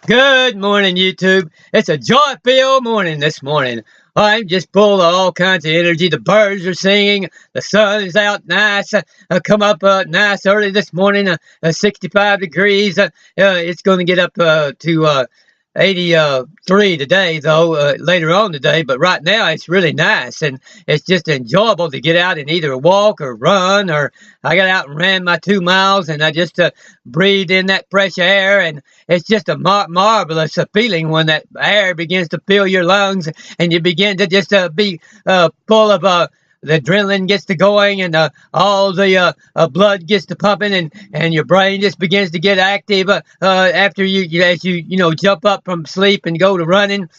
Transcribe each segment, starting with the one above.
Good morning, YouTube. It's a joy-filled morning this morning. I'm just full of all kinds of energy. The birds are singing. The sun is out nice. Come up nice early this morning, 65 degrees. It's going to get up to 83 today, though, later on today. But right now, it's really nice, and it's just enjoyable to get out and either walk or run. Or I got out and ran my 2 miles, and I just breathed in that fresh air, and it's just a marvelous feeling when that air begins to fill your lungs, and you begin to just be full of the adrenaline gets to going, and all the blood gets to pumping, and your brain just begins to get active after as you jump up from sleep and go to running,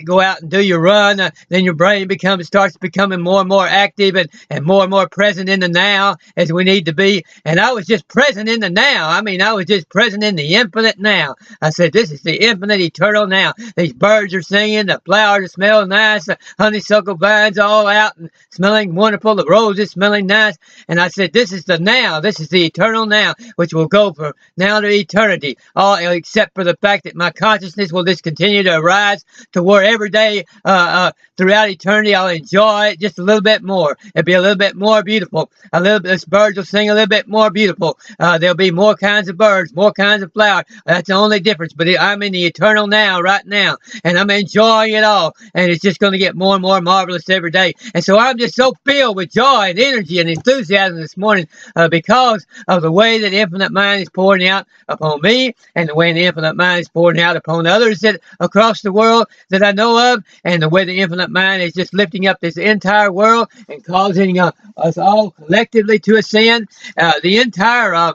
go out and do your run. Then your brain starts becoming more and more active, and more present in the now as we need to be. And I was just present in the now. I mean, I was just present in the infinite now. I said, this is the infinite, eternal now. These birds are singing, the flowers are smelling nice, the honeysuckle vines all out and smelling wonderful, the roses smelling nice. And I said, this is the now, this is the eternal now, which will go from now to eternity, all except for the fact that my consciousness will just continue to arise to where every day throughout eternity I'll enjoy it just a little bit more. It'll be a little bit more beautiful. This birds will sing a little bit more beautiful. There'll be more kinds of birds, more kinds of flowers. That's the only difference. But I'm in the eternal now right now, and I'm enjoying it all, and it's just going to get more and more marvelous every day. And so I'm just so filled with joy and energy and enthusiasm this morning because of the way that Infinite Mind is pouring out upon me, and the way the Infinite Mind is pouring out upon others that across the world that I know of, and the way the Infinite Mind is just lifting up this entire world and causing us all collectively to ascend. The entire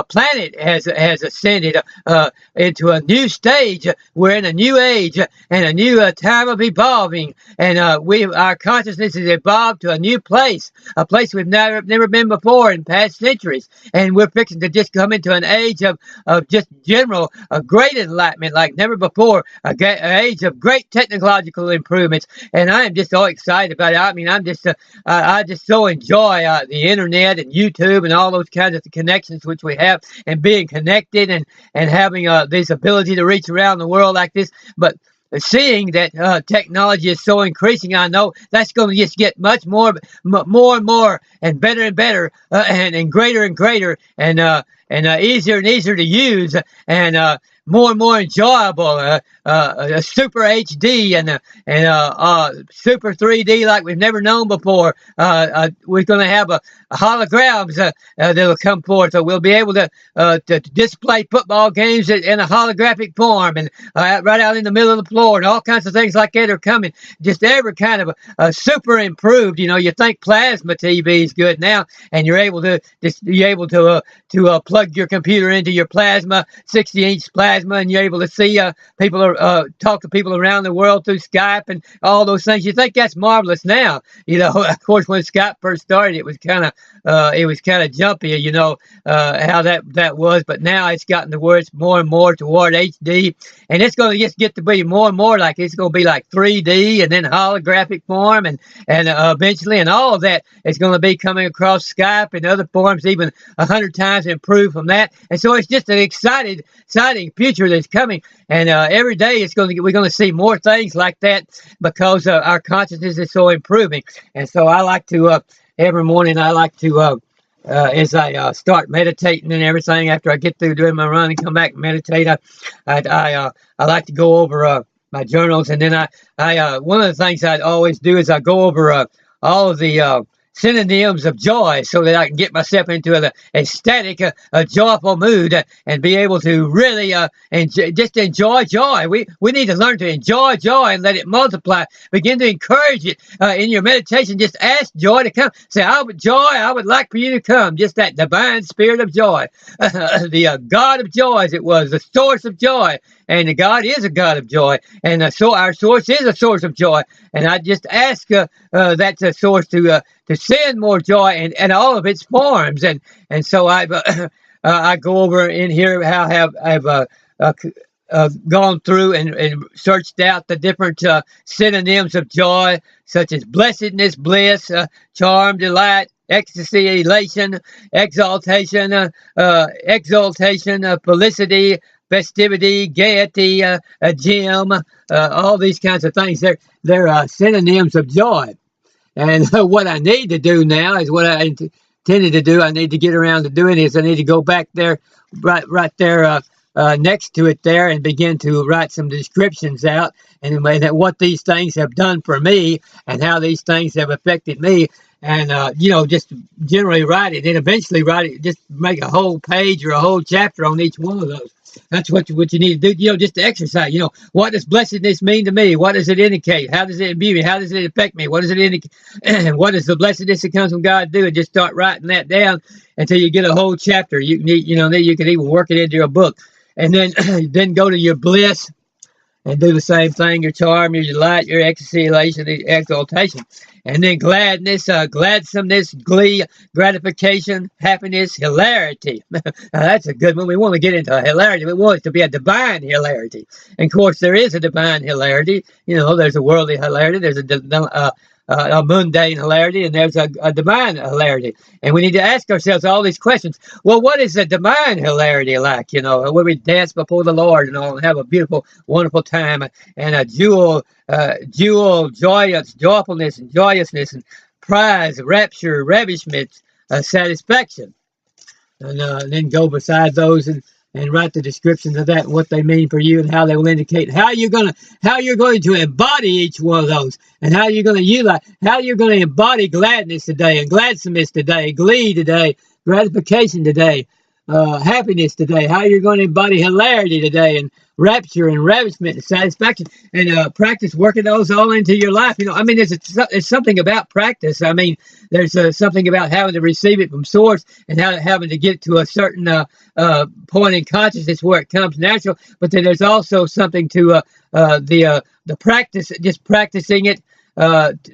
planet has ascended into a new stage. We're in a new age and a new time of evolving, and our consciousness has evolved to a new place, a place we've never been before in past centuries. And we're fixing to just come into an age of just general great enlightenment like never before, an age of great technological improvements. And I am just all excited about it. I mean, I just so enjoy the internet and YouTube and all those kinds of connections which we have, and being connected and having this ability to reach around the world like this. But seeing that technology is so increasing, I know that's going to just get much more and more and better and greater and greater and easier and easier to use, and more and more enjoyable, super HD and super 3D like we've never known before. We're going to have holograms that'll come forth, so we'll be able to display football games in a holographic form, and right out in the middle of the floor, and all kinds of things like that are coming. Just every kind of super improved. You think plasma TV is good now, and you're able to plug your computer into your plasma 60-inch plasma, and you're able to see talk to people around the world through Skype and all those things. You think that's marvelous now. Of course, when Skype first started, it was kind of jumpy. How that was, but now it's gotten to where it's more and more toward HD, and it's going to just get to be more and more like it's going to be like 3D and then holographic form, and eventually, and all of that is going to be coming across Skype and other forms, even 100 times improved from that. And so it's just an exciting future that's coming, and every day we're going to see more things like that because our consciousness is so improving. And so I like to every morning as I start meditating and everything, after I get through doing my run and come back and meditate, I like to go over my journals, and then I one of the things I always do is I go over all of the synonyms of joy, so that I can get myself into an ecstatic, joyful mood, and be able to really just enjoy joy. We need to learn to enjoy joy and let it multiply. Begin to encourage it in your meditation. Just ask joy to come. Say, I would like for you to come. Just that divine spirit of joy, the God of joy, as it was, the source of joy. And God is a God of joy, and so our source is a source of joy. And I just ask that source to send more joy and all of its forms. And so I go over in here how I've gone through and searched out the different synonyms of joy, such as blessedness, bliss, charm, delight, ecstasy, elation, exaltation, felicity, festivity, gaiety, a gym, all these kinds of things. They're synonyms of joy. And what I need to do now is what I intended to do. I need to get around to doing is I need to go back there, right there next to it there, and begin to write some descriptions out and what these things have done for me and how these things have affected me. And, just generally write it and eventually write it, just make a whole page or a whole chapter on each one of those. That's what you need to do, just to exercise. What does blessedness mean to me? What does it indicate? How does it imbue me? How does it affect me? What does it indicate? And what is the blessedness that comes from God do? And just start writing that down until you get a whole chapter. You can, then you can even work it into a book. And then, then go to your bliss and do the same thing, your charm, your delight, your exaltation, exaltation. And then gladness, gladsomeness, glee, gratification, happiness, hilarity. That's a good one. We want to get into hilarity. We want it to be a divine hilarity. And, of course, there is a divine hilarity. There's a worldly hilarity. There's a mundane hilarity, and there's a divine hilarity. And we need to ask ourselves all these questions. Well, what is a divine hilarity like? Where we dance before the Lord and all, and have a beautiful, wonderful time, and a joyfulness, and joyousness, and prize, rapture, ravishment, satisfaction. And then go beside those and write the descriptions of that, what they mean for you, and how they will indicate how you're going to embody each one of those, and how you're going to utilize, how you're going to embody gladness today, and gladsomeness today, glee today, gratification today, happiness today, how you're going to embody hilarity today, and rapture and ravishment and satisfaction, and practice working those all into your life. There's something about practice. There's something about having to receive it from source, and having to get to a certain point in consciousness where it comes natural. But then there's also something to the practice, just practicing it,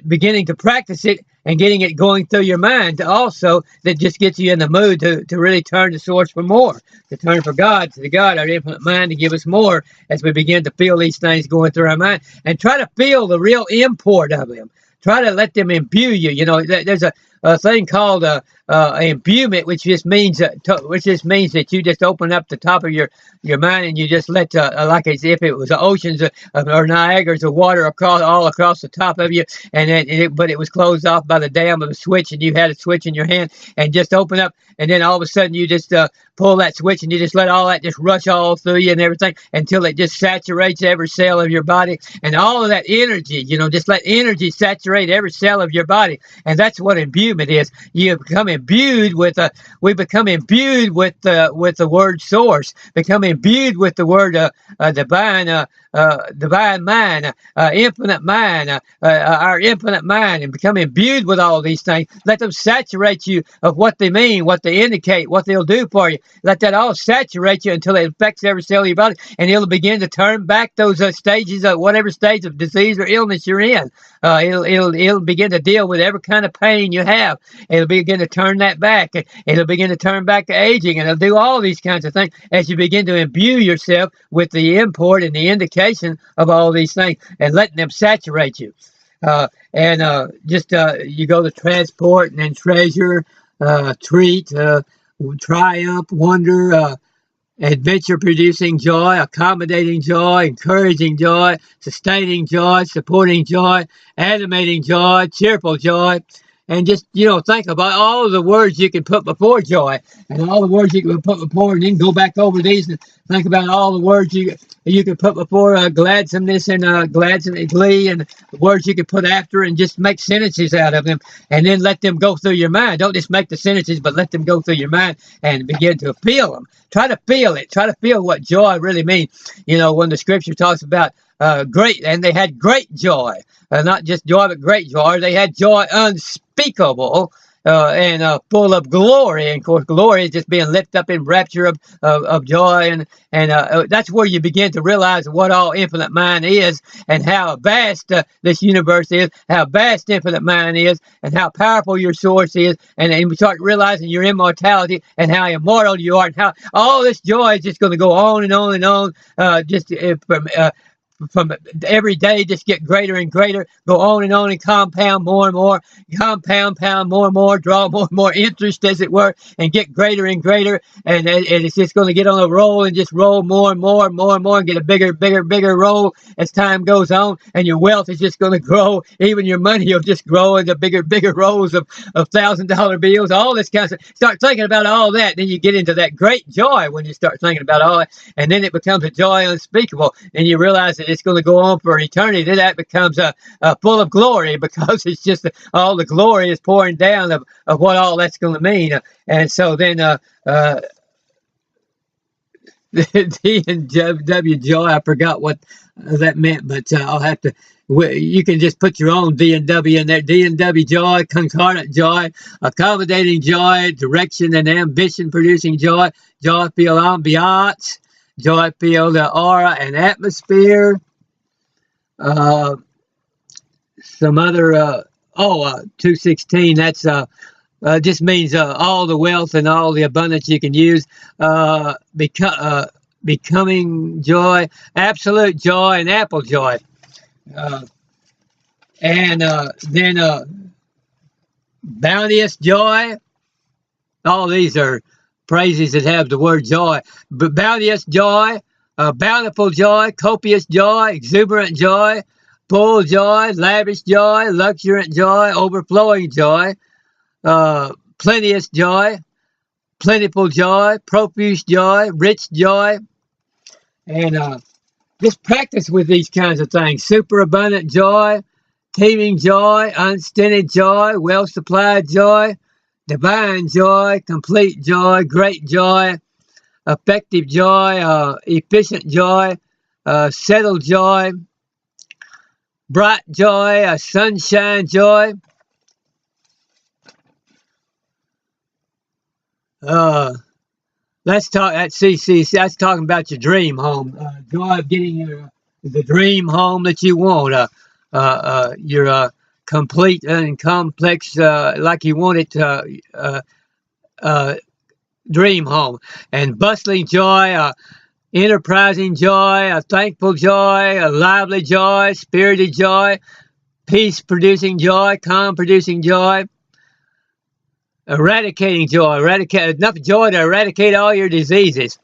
beginning to practice it, and getting it going through your mind also, that just gets you in the mood to really turn to source for more, to turn for God, to the God, our infinite mind, to give us more as we begin to feel these things going through our mind, and try to feel the real import of them. Try to let them imbue you. There's a thing called imbuement, which just means that you just open up the top of your mind, and you just let like as if it was oceans or Niagara's of water all across the top of you, but it was closed off by the dam of a switch, and you had a switch in your hand, and just open up, and then all of a sudden you just pull that switch, and you just let all that just rush all through you and everything until it just saturates every cell of your body, and all of that energy, just let energy saturate every cell of your body. And that's what imbuement is. You become imbued with we become imbued with the word source, become imbued with the word divine mind, infinite mind, our infinite mind, and become imbued with all these things. Let them saturate you of what they mean, what they indicate, what they'll do for you. Let that all saturate you until it affects every cell of your body, and it'll begin to turn back those stages of whatever stage of disease or illness you're in. It'll begin to deal with every kind of pain you have. It'll begin to turn that back. It'll begin to turn back to aging, and it'll do all these kinds of things as you begin to imbue yourself with the import and the indication of all these things, and letting them saturate you. You go to transport, and then treasure, treat, triumph, wonder, adventure-producing joy, accommodating joy, encouraging joy, sustaining joy, supporting joy, animating joy, cheerful joy. And just, think about all of the words you can put before joy, and all the words you can put before, and then go back over these and think about all the words you can put before gladsomeness and glee, and the words you can put after, and just make sentences out of them, and then let them go through your mind. Don't just make the sentences, but let them go through your mind and begin to feel them. Try to feel it. Try to feel what joy really means. When the scripture talks about great, and they had great joy, not just joy, but great joy. They had joy unspeakable and full of glory. And of course, glory is just being lifted up in rapture of joy, and that's where you begin to realize what all infinite mind is, and how vast this universe is, how vast infinite mind is, and how powerful your source is, and you start realizing your immortality and how immortal you are, and how all this joy is just going to go on and on and on, from every day, just get greater and greater, go on and compound more and more, compound more and more, draw more and more interest, as it were, and get greater and greater, and it's just going to get on a roll and just roll more and more and more and more, and get a bigger roll as time goes on, and your wealth is just going to grow. Even your money will just grow into bigger rolls of $1,000 bills, all this kind of stuff. Start thinking about all that, then you get into that great joy when you start thinking about all that, and then it becomes a joy unspeakable, and you realize that it's going to go on for eternity. Then that becomes full of glory, because it's just all the glory is pouring down of what all that's going to mean. And so then D and W joy, I forgot what that meant, but I'll have to. You can just put your own D and W in there. D and W joy, concordant joy, accommodating joy, direction and ambition producing joy, joy filled ambiance, joy filled aura and atmosphere. Some other 216. That's just means all the wealth and all the abundance you can use. Becoming joy, absolute joy, and apple joy. And then bounteous joy. All these are phrases that have the word joy. But bounteous joy, bountiful joy, copious joy, exuberant joy, full joy, lavish joy, luxuriant joy, overflowing joy, plenteous joy, plentiful joy, profuse joy, rich joy. And just practice with these kinds of things. Superabundant joy, teeming joy, unstinted joy, well-supplied joy, divine joy, complete joy, great joy, effective joy, efficient joy, settled joy, bright joy, sunshine joy. Let's talk at CCC. That's talking about your dream home. Joy of getting the dream home that you want. Your complete and complex, like you want it, dream home. And bustling joy, enterprising joy, a thankful joy, a lively joy, spirited joy, peace-producing joy, calm-producing joy. Eradicating joy, enough joy to eradicate all your diseases.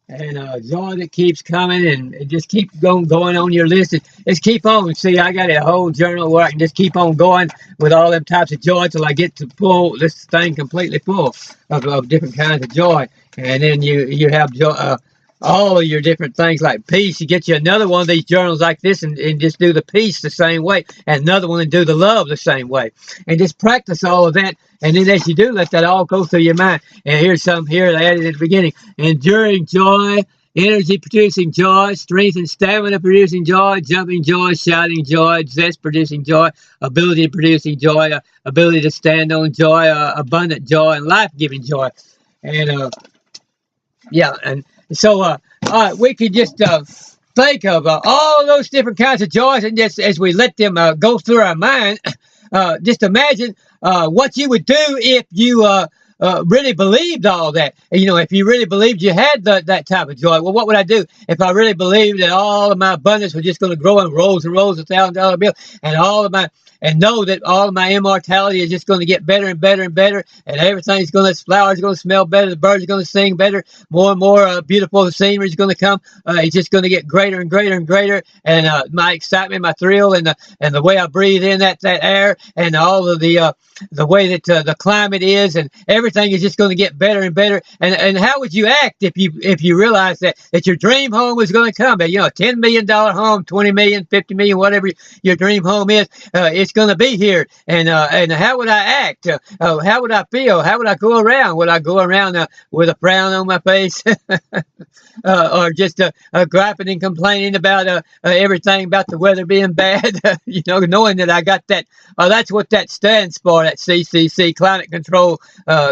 And joy that keeps coming, and just keep going on your list. Just keep on. See, I got a whole journal where I can just keep on going with all them types of joy till I get to full, this thing completely full of different kinds of joy. And then you have joy, all of your different things like peace. You get you another one of these journals like this, and just do the peace the same way, and another one and do the love the same way, and just practice all of that. And then as you do, let that all go through your mind. And here's some here I added at the beginning: enduring joy, energy producing joy, strength and stamina producing joy, jumping joy, shouting joy, zest producing joy, ability producing joy, ability to stand on joy, abundant joy, and life giving joy. And and so we could just think of all those different kinds of joys, and just as we let them go through our mind, just imagine what you would do if you really believed all that. If you really believed you had that type of joy. Well, what would I do if I really believed that all of my abundance was just going to grow in rolls and rolls of $1,000 bills, and know that all of my immortality is just going to get better and better and better, and everything's going to, flowers are going to smell better, the birds are going to sing better, more and more beautiful scenery is going to come. It's just going to get greater and greater and greater, and my excitement, my thrill, and the way I breathe in that air, and all of the way that the climate is, and everything is just going to get better and better. And how would you act if you realized that your dream home was going to come? A $10 million home, 20 million, 50 million, whatever your dream home is, it's going to be here. And how would I act? How would I feel? How would I go around? Would I go around with a frown on my face, or just griping and complaining about everything about the weather being bad? Knowing that I got that. That's what that stands for. That CCC, climate control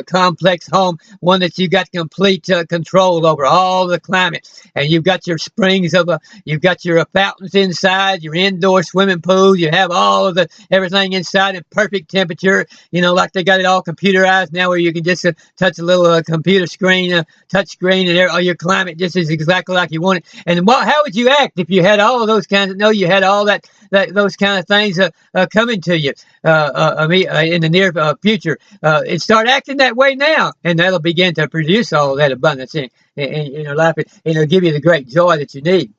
complex home, one that you got complete control over all the climate, and you've got your springs you've got your fountains inside, your indoor swimming pool, you have all of everything inside at perfect temperature, like they got it all computerized now, where you can just touch a little computer screen, touch screen, and all your climate it just is exactly like you want it. And how would you act if you had all of those kinds of, no, you had all those kind of things coming to you in the near future? And start acting that way now, and that'll begin to produce all of that abundance in your life, and it'll give you the great joy that you need.